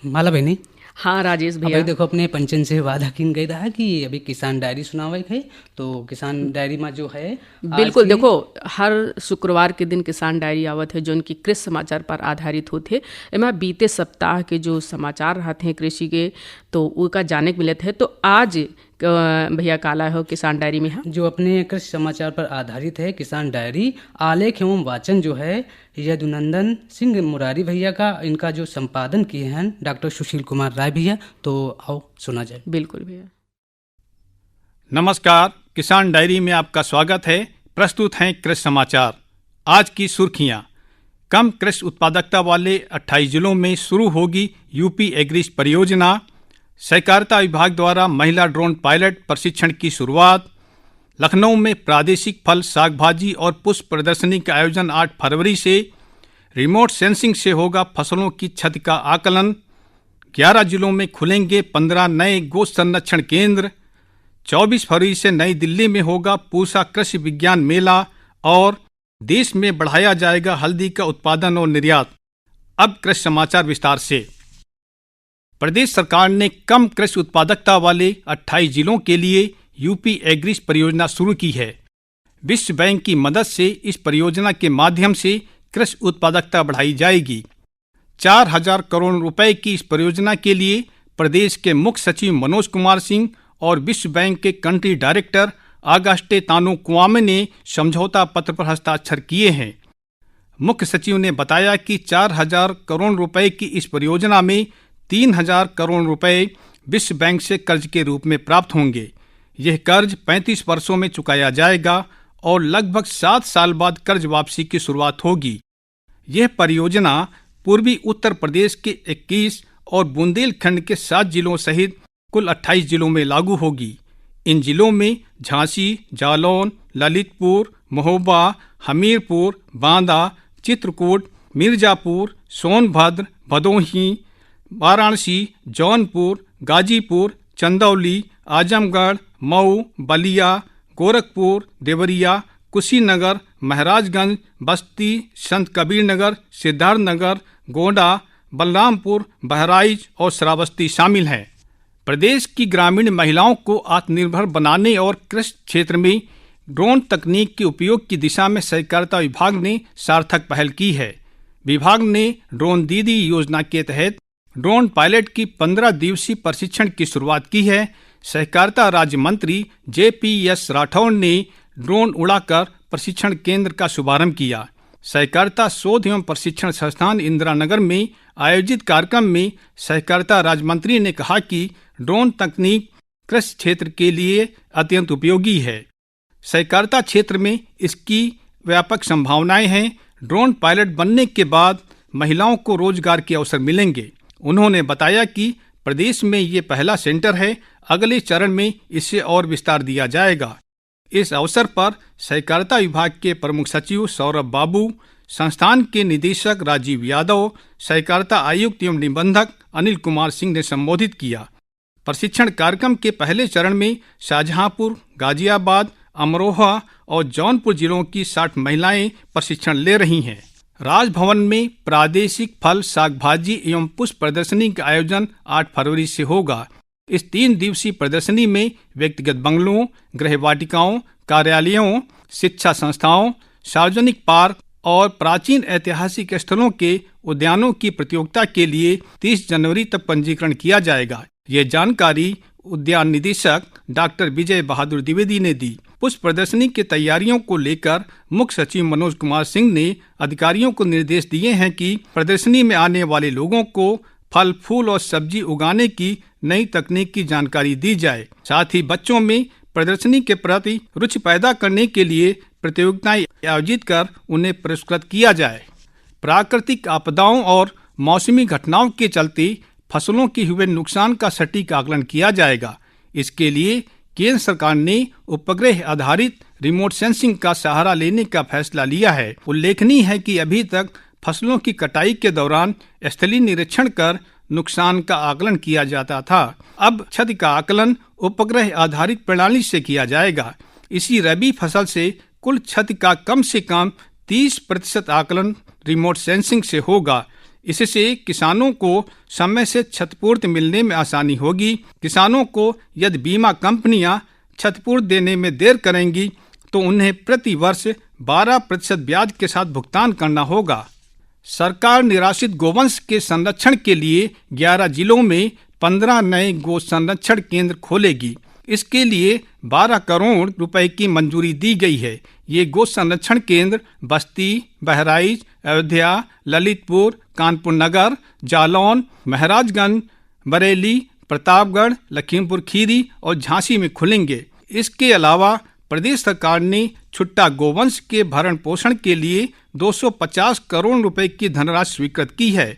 माला बहनी। हाँ राजेश अब भैया। भाई देखो अपने पंचन से वादा किन गई रहा कि अभी किसान डायरी सुनावे है। तो किसान डायरी में जो है आज बिल्कुल की देखो, हर शुक्रवार के दिन किसान डायरी आवत है जो उनकी कृषि समाचार पर आधारित होते। एમાં बीते सप्ताह के जो समाचार रहते हैं कृषि के, तो उनका जाने को मिलत है। तो आज भैया काला हो किसान डायरी में है। जो अपने कृषि समाचार पर आधारित है किसान डायरी, आलेख एवं वाचन जो है यदुनंदन सिंह मुरारी भैया का, इनका जो संपादन किए हैं डॉक्टर सुशील कुमार राय भैया। तो आओ सुना जाए। बिल्कुल भैया। नमस्कार, किसान डायरी में आपका स्वागत है। प्रस्तुत हैं कृषि समाचार। आज की सुर्खियां। कम कृषि उत्पादकता वाले 28 जिलों में शुरू होगी यूपी एग्रीज परियोजना। सहकारिता विभाग द्वारा महिला ड्रोन पायलट प्रशिक्षण की शुरुआत। लखनऊ में प्रादेशिक फल, साग भाजी और पुष्प प्रदर्शनी का आयोजन 8 फरवरी से। रिमोट सेंसिंग से होगा फसलों की क्षति का आकलन। 11 जिलों में खुलेंगे 15 नए गो संरक्षण केंद्र। 24 फरवरी से नई दिल्ली में होगा पूसा कृषि विज्ञान मेला। और देश में बढ़ाया जाएगा हल्दी का उत्पादन और निर्यात। अब कृषि समाचार विस्तार से। प्रदेश सरकार ने कम कृषि उत्पादकता वाले 28 जिलों के लिए यूपी एग्रीज परियोजना शुरू की है। विश्व बैंक की मदद से इस परियोजना के माध्यम से कृषि उत्पादकता बढ़ाई जाएगी। 4,000 करोड़ रुपए की इस परियोजना के लिए प्रदेश के मुख्य सचिव मनोज कुमार सिंह और विश्व बैंक के कंट्री डायरेक्टर आगस्टे तानो कुआमे ने समझौता पत्र पर हस्ताक्षर किए हैं। मुख्य सचिव ने बताया कि 4,000 करोड़ रुपए की इस परियोजना में 3,000 करोड़ रुपए विश्व बैंक से कर्ज के रूप में प्राप्त होंगे। यह कर्ज 35 वर्षों में चुकाया जाएगा और लगभग 7 साल बाद कर्ज वापसी की शुरुआत होगी। यह परियोजना पूर्वी उत्तर प्रदेश के 21 और बुंदेलखंड के 7 जिलों सहित कुल 28 जिलों में लागू होगी। इन जिलों में झांसी, जालौन, ललितपुर, महोबा, हमीरपुर, बांदा, चित्रकूट, मिर्जापुर, सोनभद्र, भदोही, वाराणसी, जौनपुर, गाजीपुर, चंदौली, आजमगढ़, मऊ, बलिया, गोरखपुर, देवरिया, कुशीनगर, महाराजगंज, बस्ती, संत कबीर नगर, सिद्धार्थनगर, गोंडा, बलरामपुर, बहराइच और श्रावस्ती शामिल हैं। प्रदेश की ग्रामीण महिलाओं को आत्मनिर्भर बनाने और कृषि क्षेत्र में ड्रोन तकनीक के उपयोग की दिशा में सहकारिता विभाग ने सार्थक पहल की है। विभाग ने ड्रोन दीदी योजना के तहत ड्रोन पायलट की 15 दिवसीय प्रशिक्षण की शुरुआत की है। सहकारिता राज्य मंत्री JPS राठौड़ ने ड्रोन उड़ाकर प्रशिक्षण केंद्र का शुभारंभ किया। सहकारिता शोध एवं प्रशिक्षण संस्थान इंदिरा नगर में आयोजित कार्यक्रम में सहकारिता राज्य मंत्री ने कहा कि ड्रोन तकनीक कृषि क्षेत्र के लिए अत्यंत उपयोगी है। सहकारिता क्षेत्र में इसकी व्यापक संभावनाएं हैं। ड्रोन पायलट बनने के बाद महिलाओं को रोजगार के अवसर मिलेंगे। उन्होंने बताया कि प्रदेश में ये पहला सेंटर है। अगले चरण में इसे और विस्तार दिया जाएगा। इस अवसर पर सहकारिता विभाग के प्रमुख सचिव सौरभ बाबू, संस्थान के निदेशक राजीव यादव, सहकारिता आयुक्त एवं निबंधक अनिल कुमार सिंह ने संबोधित किया। प्रशिक्षण कार्यक्रम के पहले चरण में शाहजहांपुर, गाजियाबाद, अमरोहा और जौनपुर जिलों की 60 महिलाएं प्रशिक्षण ले रही हैं। राजभवन में प्रादेशिक फल, साग भाजी एवं पुष्प प्रदर्शनी का आयोजन 8 फरवरी से होगा। इस 3 दिवसीय प्रदर्शनी में व्यक्तिगत बंगलों, गृह वाटिकाओं, कार्यालयों, शिक्षा संस्थाओं, सार्वजनिक पार्क और प्राचीन ऐतिहासिक स्थलों के उद्यानों की प्रतियोगिता के लिए 30 जनवरी तक पंजीकरण किया जाएगा। ये जानकारी उद्यान निदेशक डॉक्टर विजय बहादुर द्विवेदी ने दी। पुष्प प्रदर्शनी की तैयारियों को लेकर मुख्य सचिव मनोज कुमार सिंह ने अधिकारियों को निर्देश दिए हैं कि प्रदर्शनी में आने वाले लोगों को फल, फूल और सब्जी उगाने की नई तकनीक की जानकारी दी जाए। साथ ही बच्चों में प्रदर्शनी के प्रति रुचि पैदा करने के लिए प्रतियोगिताएं आयोजित कर उन्हें पुरस्कृत किया जाए। प्राकृतिक आपदाओं और मौसमी घटनाओं के चलते फसलों के हुए नुकसान का सटीक आकलन किया जाएगा। इसके लिए केंद्र सरकार ने उपग्रह आधारित रिमोट सेंसिंग का सहारा लेने का फैसला लिया है। उल्लेखनीय है कि अभी तक फसलों की कटाई के दौरान स्थलीय निरीक्षण कर नुकसान का आकलन किया जाता था। अब क्षति का आकलन उपग्रह आधारित प्रणाली से किया जाएगा। इसी रबी फसल से कुल क्षति का कम से कम 30% आकलन रिमोट सेंसिंग से होगा। इससे किसानों को समय से क्षतिपूर्ति मिलने में आसानी होगी। किसानों को यदि बीमा कंपनियां क्षतिपूर्ति देने में देर करेंगी तो उन्हें प्रति वर्ष 12% ब्याज के साथ भुगतान करना होगा। सरकार निराश्रित गोवंश के संरक्षण के लिए 11 जिलों में 15 नए गो संरक्षण केंद्र खोलेगी। इसके लिए 12 करोड़ रुपए की मंजूरी दी गई है। ये गो संरक्षण केंद्र बस्ती, बहराइच, अयोध्या, ललितपुर, कानपुर नगर, जालौन, महाराजगंज, बरेली, प्रतापगढ़, लखीमपुर खीरी और झांसी में खुलेंगे। इसके अलावा प्रदेश सरकार ने छुट्टा गोवंश के भरण पोषण के लिए 250 करोड़ रुपए की धनराशि स्वीकृत की है।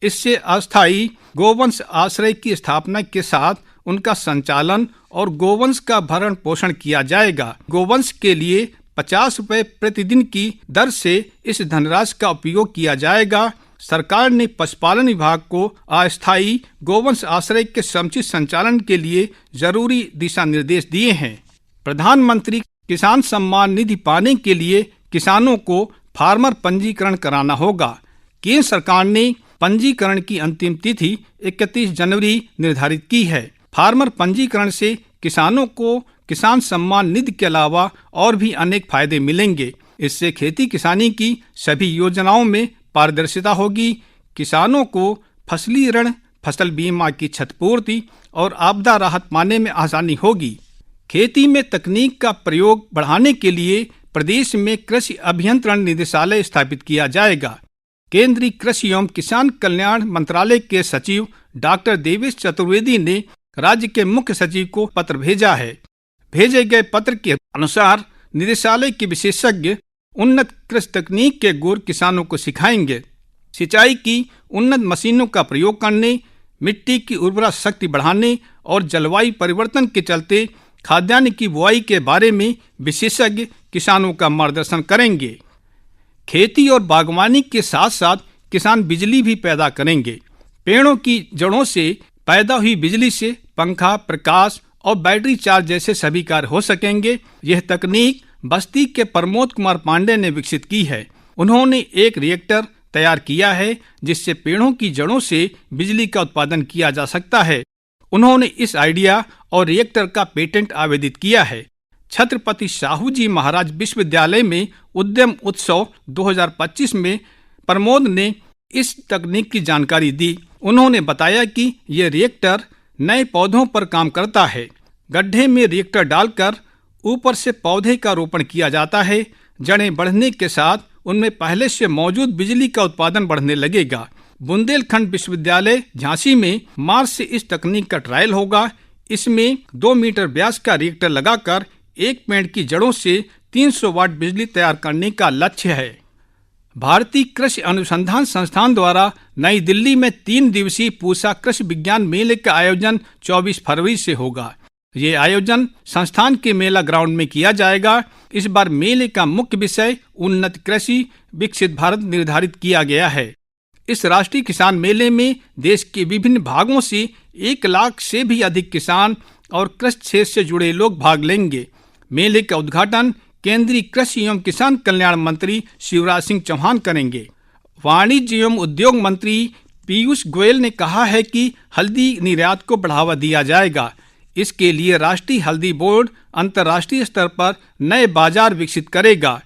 इससे अस्थायी गोवंश आश्रय की स्थापना के साथ उनका संचालन और गोवंश का भरण पोषण किया जाएगा। गोवंश के लिए 50 रुपए प्रतिदिन की दर से इस धनराशि का उपयोग किया जाएगा। सरकार ने पशुपालन विभाग को अस्थायी गोवंश आश्रय के समुचित संचालन के लिए जरूरी दिशा निर्देश दिए हैं। प्रधानमंत्री किसान सम्मान निधि पाने के लिए किसानों को फार्मर पंजीकरण कराना होगा। केंद्र सरकार ने पंजीकरण की अंतिम तिथि 31 जनवरी निर्धारित की है। फार्मर पंजीकरण से किसानों को किसान सम्मान निधि के अलावा और भी अनेक फायदे मिलेंगे। इससे खेती किसानी की सभी योजनाओं में पारदर्शिता होगी। किसानों को फसली ऋण, फसल बीमा की क्षतिपूर्ति और आपदा राहत पाने में आसानी होगी। खेती में तकनीक का प्रयोग बढ़ाने के लिए प्रदेश में कृषि अभियंत्रण निदेशालय स्थापित किया जाएगा। केंद्रीय कृषि एवं किसान कल्याण मंत्रालय के सचिव डॉक्टर देवेश चतुर्वेदी ने राज्य के मुख्य सचिव को पत्र भेजा है। भेजे गए पत्र के अनुसार निदेशालय के विशेषज्ञ उन्नत कृषि तकनीक के गुर किसानों को सिखाएंगे। सिंचाई की उन्नत मशीनों का प्रयोग करने, मिट्टी की उर्वरा शक्ति बढ़ाने और जलवायु परिवर्तन के चलते खाद्यान्न की बुआई के बारे में विशेषज्ञ किसानों का मार्गदर्शन करेंगे। खेती और बागवानी के साथ साथ किसान बिजली भी पैदा करेंगे। पेड़ों की जड़ों से पैदा हुई बिजली से पंखा, प्रकाश और बैटरी चार्ज जैसे सभी कार्य हो सकेंगे। यह तकनीक बस्ती के प्रमोद कुमार पांडे ने विकसित की है। उन्होंने एक रिएक्टर तैयार किया है जिससे पेड़ों की जड़ों से बिजली का उत्पादन किया जा सकता है। उन्होंने इस आइडिया और रिएक्टर का पेटेंट आवेदित किया है। छत्रपति साहू जी महाराज विश्वविद्यालय में उद्यम उत्सव 2025 में प्रमोद ने इस तकनीक की जानकारी दी। उन्होंने बताया कि यह रिएक्टर नए पौधों पर काम करता है। गड्ढे में रिएक्टर डालकर ऊपर से पौधे का रोपण किया जाता है। जड़ें बढ़ने के साथ उनमें पहले से मौजूद बिजली का उत्पादन बढ़ने लगेगा। बुंदेलखंड विश्वविद्यालय झांसी में मार्च से इस तकनीक का ट्रायल होगा। इसमें 2 मीटर व्यास का रिएक्टर लगाकर एक पेड़ की जड़ों से 300 वाट बिजली तैयार करने का लक्ष्य है। भारतीय कृषि अनुसंधान संस्थान द्वारा नई दिल्ली में 3 दिवसीय पूसा कृषि विज्ञान मेले का आयोजन 24 फरवरी से होगा। ये आयोजन संस्थान के मेला ग्राउंड में किया जाएगा। इस बार मेले का मुख्य विषय उन्नत कृषि विकसित भारत निर्धारित किया गया है। इस राष्ट्रीय किसान मेले में देश के विभिन्न भागों से 1 लाख से भी अधिक किसान और कृषि क्षेत्र से जुड़े लोग भाग लेंगे। मेले का उद्घाटन केंद्रीय कृषि एवं किसान कल्याण मंत्री शिवराज सिंह चौहान करेंगे। वाणिज्य एवं उद्योग मंत्री पीयूष गोयल ने कहा है कि हल्दी निर्यात को बढ़ावा दिया जाएगा। इसके लिए राष्ट्रीय हल्दी बोर्ड अंतर्राष्ट्रीय स्तर पर नए बाजार विकसित करेगा।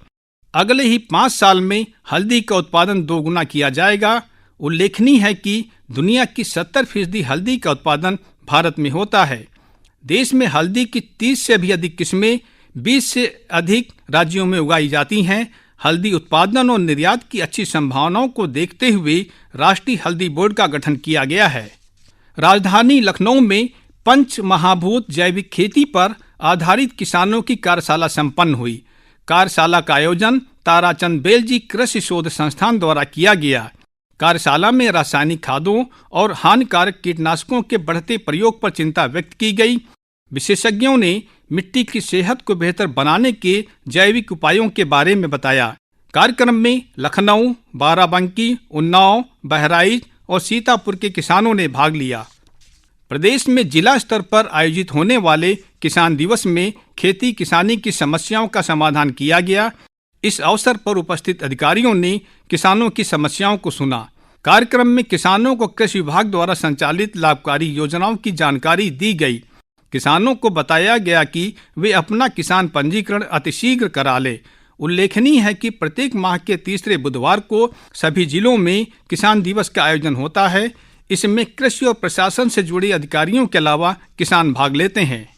अगले ही 5 साल में हल्दी का उत्पादन 2 गुना किया जाएगा। उल्लेखनीय है कि दुनिया की 70% हल्दी का उत्पादन भारत में होता है। देश में हल्दी की 30 से भी अधिक किस्में 20 से अधिक राज्यों में उगाई जाती हैं। हल्दी उत्पादन और निर्यात की अच्छी संभावनाओं को देखते हुए राष्ट्रीय हल्दी बोर्ड का गठन किया गया है। राजधानी लखनऊ में पंच महाभूत जैविक खेती पर आधारित किसानों की कार्यशाला संपन्न हुई। कार्यशाला का आयोजन ताराचंद बेलजी कृषि शोध संस्थान द्वारा किया गया। कार्यशाला में रासायनिक खादों और हानिकारक कीटनाशकों के बढ़ते प्रयोग पर चिंता व्यक्त की गई। विशेषज्ञों ने मिट्टी की सेहत को बेहतर बनाने के जैविक उपायों के बारे में बताया। कार्यक्रम में लखनऊ, बाराबंकी, उन्नाव, बहराइच और सीतापुर के किसानों ने भाग लिया। प्रदेश में जिला स्तर पर आयोजित होने वाले किसान दिवस में खेती किसानी की समस्याओं का समाधान किया गया। इस अवसर पर उपस्थित अधिकारियों ने किसानों की समस्याओं को सुना। कार्यक्रम में किसानों को कृषि विभाग द्वारा संचालित लाभकारी योजनाओं की जानकारी दी गई। किसानों को बताया गया कि वे अपना किसान पंजीकरण अतिशीघ्र करा ले। उल्लेखनीय है कि प्रत्येक माह के तीसरे बुधवार को सभी जिलों में किसान दिवस का आयोजन होता है। इसमें कृषि और प्रशासन से जुड़े अधिकारियों के अलावा किसान भाग लेते हैं।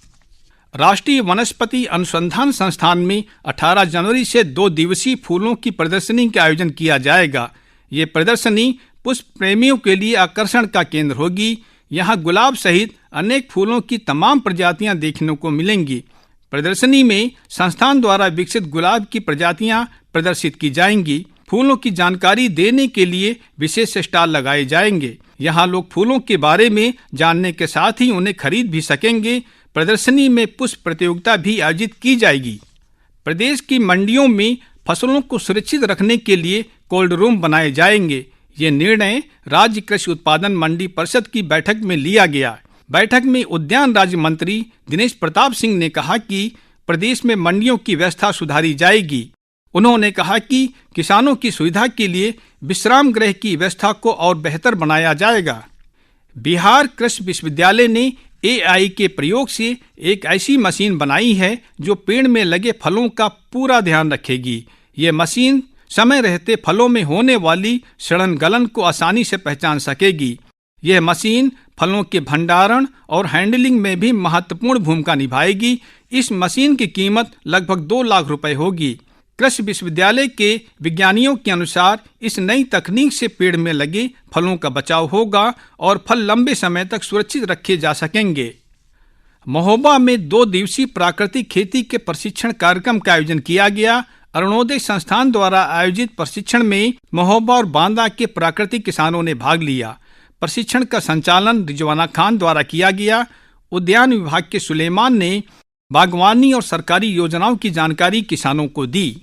राष्ट्रीय वनस्पति अनुसंधान संस्थान में 18 जनवरी से 2 दिवसीय फूलों की प्रदर्शनी का आयोजन किया जाएगा। ये प्रदर्शनी पुष्प प्रेमियों के लिए आकर्षण का केंद्र होगी। यहाँ गुलाब सहित अनेक फूलों की तमाम प्रजातियां देखने को मिलेंगी। प्रदर्शनी में संस्थान द्वारा विकसित गुलाब की प्रजातियां प्रदर्शित की जाएंगी। फूलों की जानकारी देने के लिए विशेष स्टॉल लगाए जाएंगे। यहाँ लोग फूलों के बारे में जानने के साथ ही उन्हें खरीद भी सकेंगे। प्रदर्शनी में पुष्प प्रतियोगिता भी आयोजित की जाएगी। प्रदेश की मंडियों में फसलों को सुरक्षित रखने के लिए कोल्ड रूम बनाए जाएंगे। ये निर्णय राज्य कृषि उत्पादन मंडी परिषद की बैठक में लिया गया। बैठक में उद्यान राज्य मंत्री दिनेश प्रताप सिंह ने कहा कि प्रदेश में मंडियों की व्यवस्था सुधारी जाएगी। उन्होंने कहा कि किसानों की सुविधा के लिए विश्राम गृह की व्यवस्था को और बेहतर बनाया जाएगा। बिहार कृषि विश्वविद्यालय ने AI के प्रयोग से एक ऐसी मशीन बनाई है जो पेड़ में लगे फलों का पूरा ध्यान रखेगी। ये मशीन समय रहते फलों में होने वाली सड़न गलन को आसानी से पहचान सकेगी। यह मशीन फलों के भंडारण और हैंडलिंग में भी महत्वपूर्ण भूमिका निभाएगी। इस मशीन की कीमत लगभग 2 लाख रुपए होगी। कृषि विश्वविद्यालय के विज्ञानियों के अनुसार इस नई तकनीक से पेड़ में लगे फलों का बचाव होगा और फल लंबे समय तक सुरक्षित रखे जा सकेंगे। महोबा में 2 दिवसीय प्राकृतिक खेती के प्रशिक्षण कार्यक्रम का आयोजन किया गया। अरुणोदय संस्थान द्वारा आयोजित प्रशिक्षण में महोबा और बांदा के प्राकृतिक किसानों ने भाग लिया। प्रशिक्षण का संचालन रिजवाना खान द्वारा किया गया। उद्यान विभाग के सुलेमान ने बागवानी और सरकारी योजनाओं की जानकारी किसानों को दी।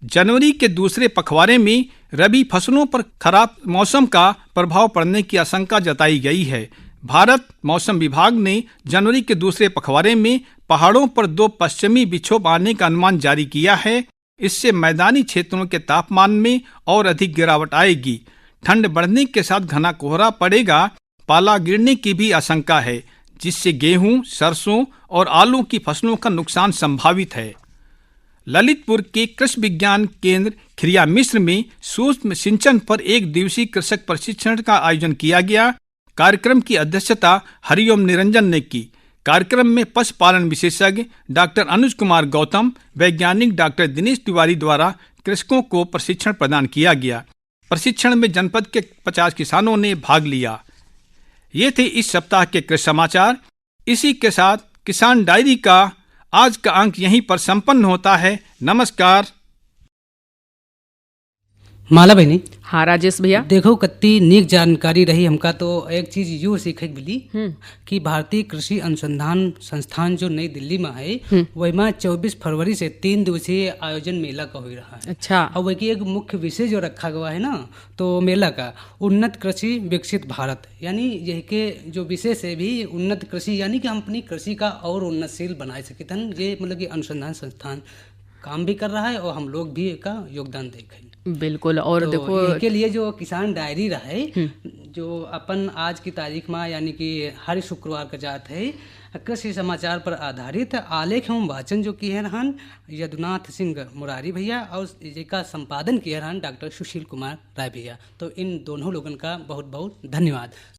जनवरी के दूसरे पखवाड़े में रबी फसलों पर खराब मौसम का प्रभाव पड़ने की आशंका जताई गई है। भारत मौसम विभाग ने जनवरी के दूसरे पखवाड़े में पहाड़ों पर 2 पश्चिमी विक्षोभ आने का अनुमान जारी किया है। इससे मैदानी क्षेत्रों के तापमान में और अधिक गिरावट आएगी। ठंड बढ़ने के साथ घना कोहरा पड़ेगा। पाला गिरने की भी आशंका है, जिससे गेहूं, सरसों और आलू की फसलों का नुकसान संभावित है। ललितपुर के कृषि विज्ञान केंद्र खिरिया मिश्र में सूक्ष्म सिंचन पर 1 दिवसीय कृषक प्रशिक्षण का आयोजन किया गया। कार्यक्रम की अध्यक्षता हरिओम निरंजन ने की। कार्यक्रम में पशुपालन विशेषज्ञ डॉक्टर अनुज कुमार गौतम, वैज्ञानिक डॉक्टर दिनेश तिवारी द्वारा कृषकों को प्रशिक्षण प्रदान किया गया। प्रशिक्षण में जनपद के 50 किसानों ने भाग लिया। ये थे इस सप्ताह के कृषि समाचार। इसी के साथ किसान डायरी का आज का अंक यहीं पर संपन्न होता है। नमस्कार। माला बहनी। हाँ राजेश भैया। देखो कितनी नीक जानकारी रही हमका। तो एक चीज यूँ सीखे मिली कि भारतीय कृषि अनुसंधान संस्थान जो नई दिल्ली में है वही में 24 फरवरी से 3 दिवसीय आयोजन मेला का हो रहा है। अच्छा। और वही की एक मुख्य विषय जो रखा गया है ना, तो मेला का उन्नत कृषि विकसित भारत, यानी यही के जो विशेष है भी उन्नत कृषि, यानी कि हम अपनी कृषि का और उन्नतशील बनाए सके। ये मतलब कि अनुसंधान संस्थान काम भी कर रहा है और हम लोग भी का योगदान देखें। बिल्कुल। और तो देखो इसके लिए जो किसान डायरी रहे जो अपन आज की तारीख में यानी कि हर शुक्रवार का जात है कृषि समाचार पर आधारित आलेख एवं वाचन जो किए रहन यदुनाथ सिंह मुरारी भैया और इसका संपादन किए रहन डॉक्टर सुशील कुमार राय भैया। तो इन दोनों लोगों का बहुत बहुत धन्यवाद।